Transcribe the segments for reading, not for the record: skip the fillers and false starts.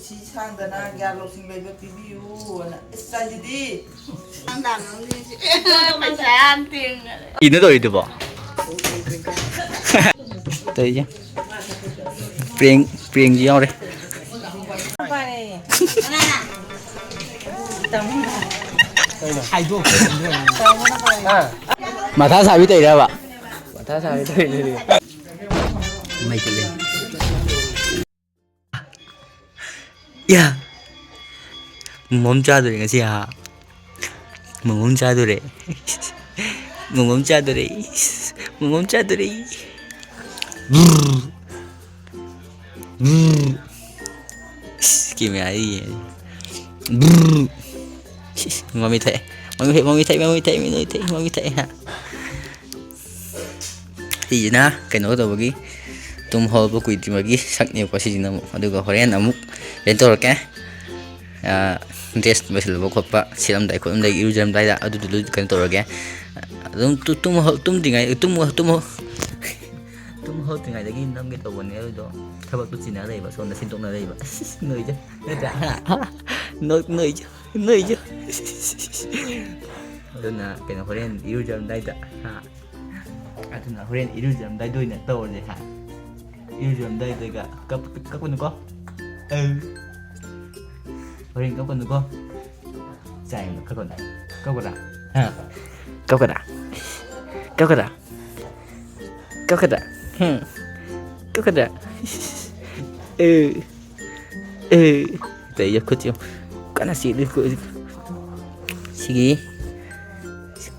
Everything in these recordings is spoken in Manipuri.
ꯄꯨꯟꯁꯤ ꯁꯥꯡꯗꯅ ꯒ꯭ꯌꯥꯟ ꯂꯧꯁꯤꯡ ꯂꯩꯕ ꯄꯤꯕꯤꯌꯨꯅ ꯏꯁꯥꯁꯤꯗꯤ 이는 어디도 봐. 또 이제 프랭 지어래. 마타 사비 때 이래 봐. 마타 사비 때 이래. mấy cái lên. 야, 몸짜들이 cái gì hả? 몸짜들이. 몸짜들이. 몸짜들이. Gimana ini? Mami thấy ha. Thì na cái nỗi đầu bagi tum hol bu kuiti bagi sak ni ko si namu aduga horen amuk lentor ka test basil bo khoppa silam dai ko dai iru jam dai da adu dulu kan tor ga tum dingai tum hol dingai dagi nam ge tawon ne do thabak tu china dai ba son da sin tok na dai ba nơi chứ nơi chứ dona cái horen iru jam dai da ha aduna horen iru jam dai doi na tor je ha yêu dùm đây từ cả các con được không? Horen các con được không? Chạy các con này, các con nào? Ha, các con nào? Các con nào? Các con nào? Các con nào? Tại giờ có chịu, cái nào xịt đi cười, xí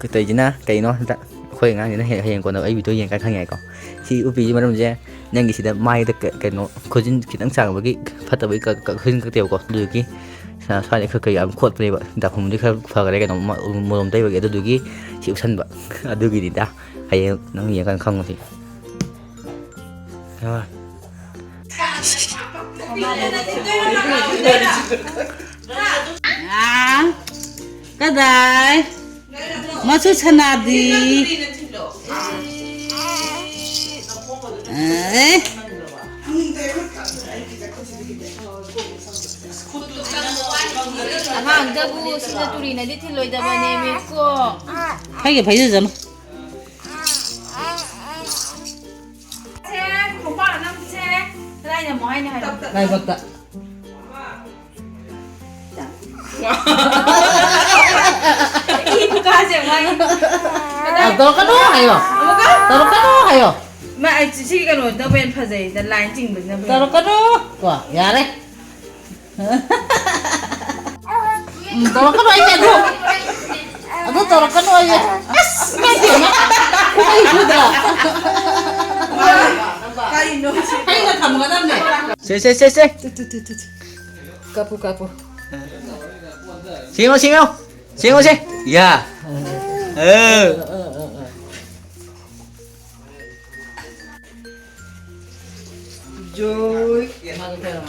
cái tay chứ na, cái nó đã khơi ngang thì nó hiện còn đâu ấy bị tôi hiện cái khang ngày còn, thì upi mà làm gì? Yang kita mai cái nó khơi kita đang sang với cái phát tới cái khơi cái tiểu có được cái sao để khơi cái khuất đây vậy đặt không đi khơi cái nó mua làm tay vậy được cái chịu sân vậy được cái gì ta hay nó nhiều càng không thì rồi cái này mà chú chân à đi 아마안다고 진짜 둘이나 디틸로 이다바네 믿고 하게 봐야잖아. 책 공부하는 책 그다음에 뭐 하냐 하냐 나 봤다. 이거 하지 마. 아, 떨어가노 하요. 떨어가노 하요. mà chỉ cái nồi tao bên phải dậy, tao lại chỉnh được ra. 떨어가노. 와, 야래. 떨어가노 이제 너. 너 떨어가노 이제. 아스, 맞지나? 그거 이거다. cái nó 하이가 다 먹었네. 쎄. 까푸. 싱어. 야. rồi 맞아, 대로.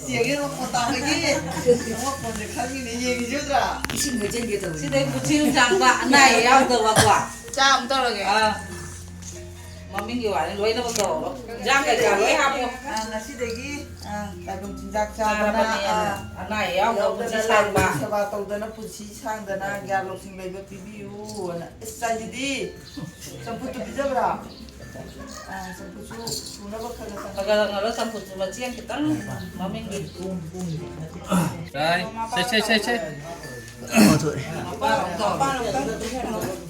tiếng nó có tao cái gì nó còn được khác như này gì chứ ra 지금 붙이는 장과 나이 양도 와과. cha ông tao là cái mà mình kiểu anh lấy nó vào tổ giang cái cả lấy ham không là chỉ để cái tại công trình giác cha à đó anh này ông đâu chỉ sang bà và tàu đó nó bút chỉ sang đó là gà lộc sinh lấy cái PBU là sai gì trong phút bây giờ ra trong phút chú nó có khởi là kalau kalau sampai cuma siang kita mà mình gitu rồi xe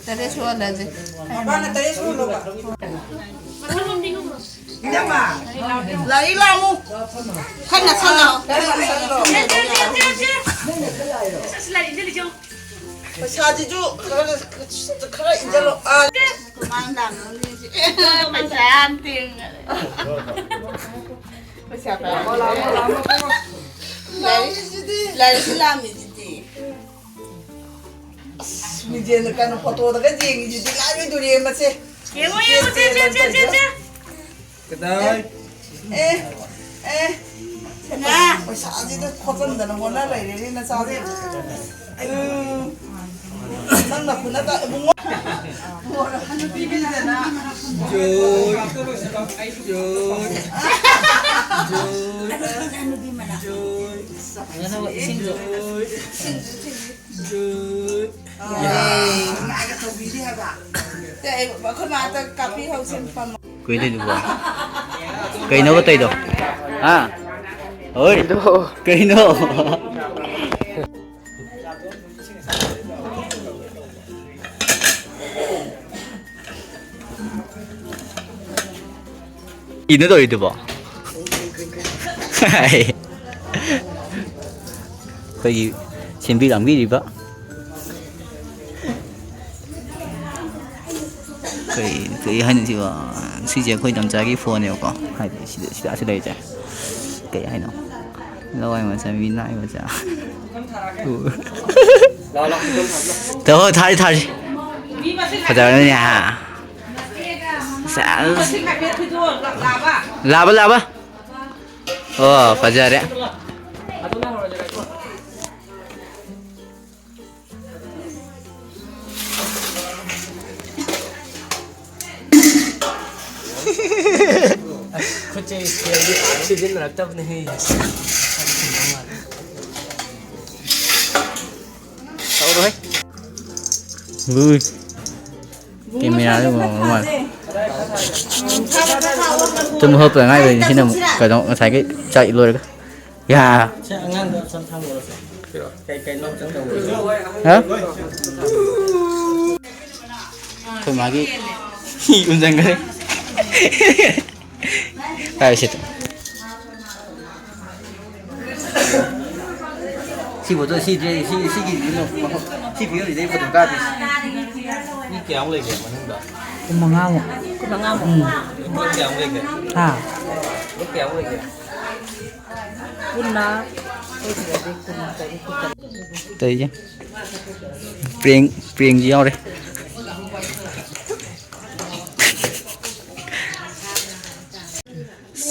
tao xua là gì ba là tới số rồi nhưng mà lấy làm không hay là sao nào 사지주 그래 이제로 아 mang mà sẽ ăn tiền mà sẽ phải lấy làm gì gì 이제는 까는 포토가 지금 이제 라면 둘이 맞지 예모 cái đây 에 나 사지도 포전되는 거나 레리나 사지 상나 군나가 뭐라 하는 비비잖아 rồi Ano ba isingjo? Ngại cái thầu bí đi hả bà? Thế bà không mà tôi cà phê hậu xem phần Quên đi được rồi. Cây nó có tay đâu. À. Ơi. Cây nó. Gì nữa rồi được bỏ. Cái xem biết làm cái gì vậy? cái hay gì vậy? Sư姐可以等在cái phone này có, hay sẽ đây chứ? Cái hay nó, lâu anh mà xem video này mà chả. Thôi thay thay, bây giờ đây nha. Sẽ làm á? Bây giờ đấy. Kucing oksigen raktab nahi. Tahu rồi. Vui. Camera luôn mà. Tôi hợp là ngay rồi, thế nào cái đó thấy cái chạy luôn rồi. Ya. Jangan dosan tamu. Kayak nom chẳng đâu. Hả? Thôi mà cái unjang cái. Kayak situ. Si foto si cái đấy foto cái. Ni kéo lên kìa mà không được. Mangamo. Nó kéo lên kìa. À. Nó kéo lên kìa. Đây chứ. Prieng gì đây?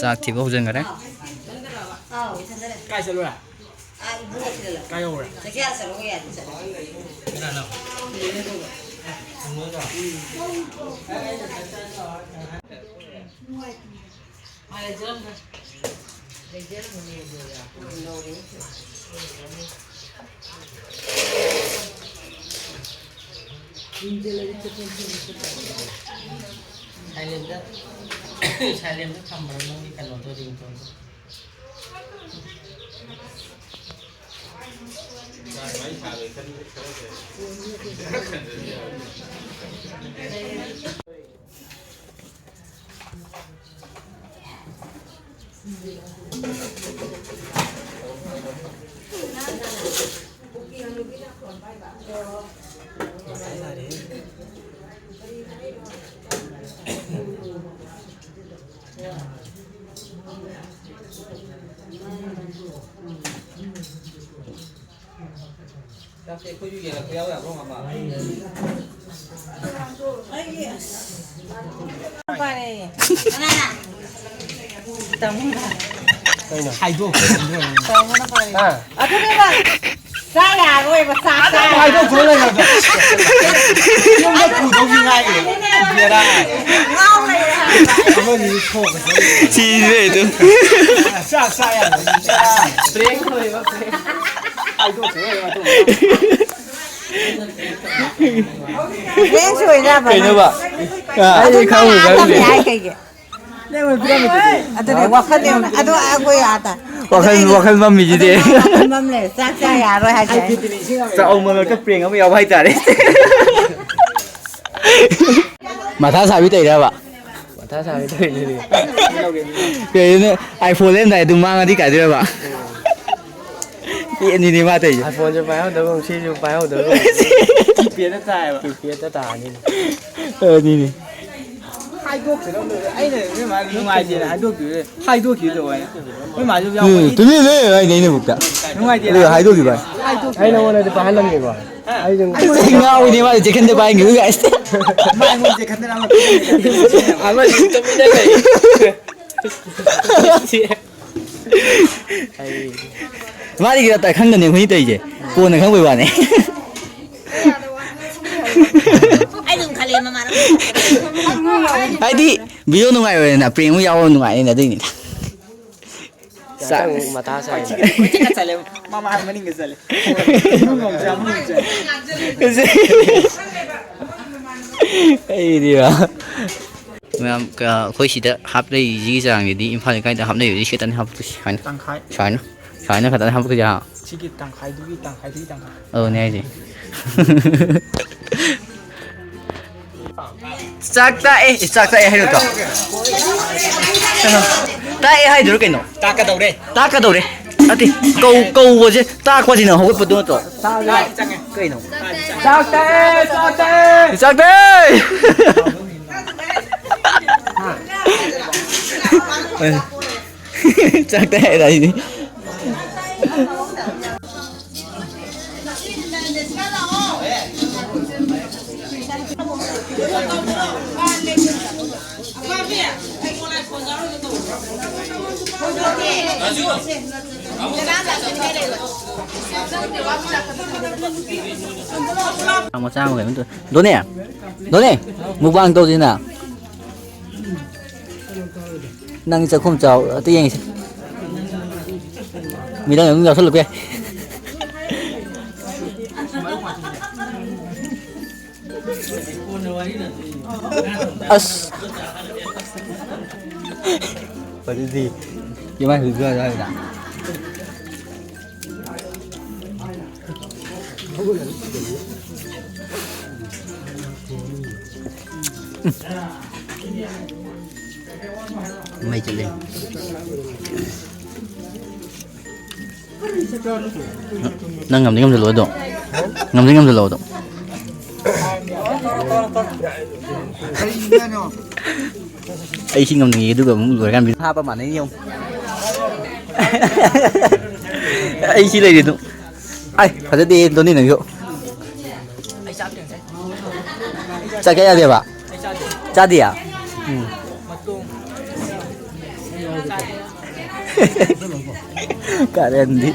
Sak thì bốc dần rồi đấy. Cai sao rồi? Cai rồi. Cái nào? Silent đó. Silent đó thầm rồi nó đi cần tôi đi thôi. Các cái khu vực là kéo là không mà. Hai đô. Saya rồi mà xa xa. Hai đô khối lên rồi. Nhưng mà cụ đâu như ngay vậy? Bia đây. Ngon này. Cảm ơn đi khổ cái. Chi vậy tôi. Xa xa à. Prieng thôi mà prieng. Hai đô khối lên mà tôi. Riêng sủi ra mà. Cái nữa bà. À, đi không được cái gì. Kaya. Ato wakhan yun. Ato ako yata. Wakhan mami gì thế? Mâm lệ xa xa ya rồi hai trái. Sao ông mà cái prieng ông yêu hay trả đấy. Mà tha sao biết đây đâu ạ? Tha sao biết đây đi. Cái iPhone lên này đừng mang đi cả chưa ạ? Điện gì mà thấy? iPhone cho phải không? Đâu không xin cho phải không? Đâu không? Phía nó tài mà. Phía nó tài như. Đi. Hai đô thì đâu được. Ấy này nhưng mà ngoài tiền là hai đô kiểu rồi. Nhưng mà cho tôi biết đấy, anh ấy được cả. ngoài tiền là 2 đô gì vậy? Ai đâu này phải 2 lần kìa. Ai đừng. Ngao đi mà chỉ cần được bài ngữ guys. Mai muốn chỉ cần được làm. À mà chúng tôi đây này. Mà đi cái tại khăn gần này không thấy gì. Cô này không bị bạn này. Ai đừng khai lên mà nó. Ai đi video nung ngày rồi nè, prieng mới giao nung ngày này đi nè. ꯆꯥꯛ ꯃꯊꯥ ꯁꯥꯏ ꯀꯣꯏꯆꯠꯀ ꯆꯠꯂꯦ ꯃꯃꯥ ꯃꯅꯤꯡꯒ ꯆꯠꯂꯦ ꯑꯩꯗꯤꯕ ꯃꯌꯥꯝ ꯑꯩꯈꯣꯏ ꯁꯤꯗ ꯍꯥꯞꯂꯛꯏꯁꯤꯒꯤ ꯆꯥꯡꯁꯤꯗꯤ ꯏꯝꯐꯥꯜ ꯂꯩꯀꯥꯏꯗ ꯍꯥꯞꯅꯩꯕꯁꯤ ꯈꯤꯇꯪ ꯍꯥꯞꯄꯛꯇꯣꯏꯁꯤ ꯁꯨꯃꯥꯏꯅ ꯇꯪꯈꯥꯏ ꯁꯨꯃꯥꯏꯅ ꯈꯛꯇꯪ ꯍꯥꯞꯄꯛꯇꯣꯏꯁꯤ ꯁꯤꯒꯤ ꯇꯪꯈꯥꯏꯗꯨꯒꯤ ꯇꯪꯈꯥꯏ ꯑꯗꯨꯅꯦ ꯍꯥꯏꯁꯦ ꯆꯥꯛ ꯇꯥꯛꯑꯦ ꯍꯥꯏꯔꯣ ꯇꯥꯛꯑꯦ ꯍꯥꯏꯗꯨꯔꯣ ꯀꯩꯅꯣ ꯇꯥꯛꯀꯗꯧꯔꯦ ꯅꯠꯇꯦ ꯀꯧꯕꯁꯦ ꯇꯥꯛꯄꯁꯤꯅ ꯍꯧꯒꯠꯄꯗꯣ ꯅꯠꯇ꯭ꯔꯣ ꯀꯩꯅꯣ ꯆꯥꯛ ꯇꯥꯛꯑꯦ ꯍꯥꯏꯗꯤ mmacam apa itu? Doni ya? Doni, mukbang tau sih na? Nang isa không chào, tự nhiên mình đang ở ngõ sân lực kìa. As. What is it? Gimana juga ada? Mày chạy lên. Nang ngầm đến ngầm rồi đó. Ngầm đến ngầm rồi đó. Ai xin ngầm gì tôi cũng rồi gan bị ha ba mà đấy không? Ai xin lấy được. Ai, phải đi đón đi nào hiệu. Cha cái gì vậy? Cha đi à? Karen đi.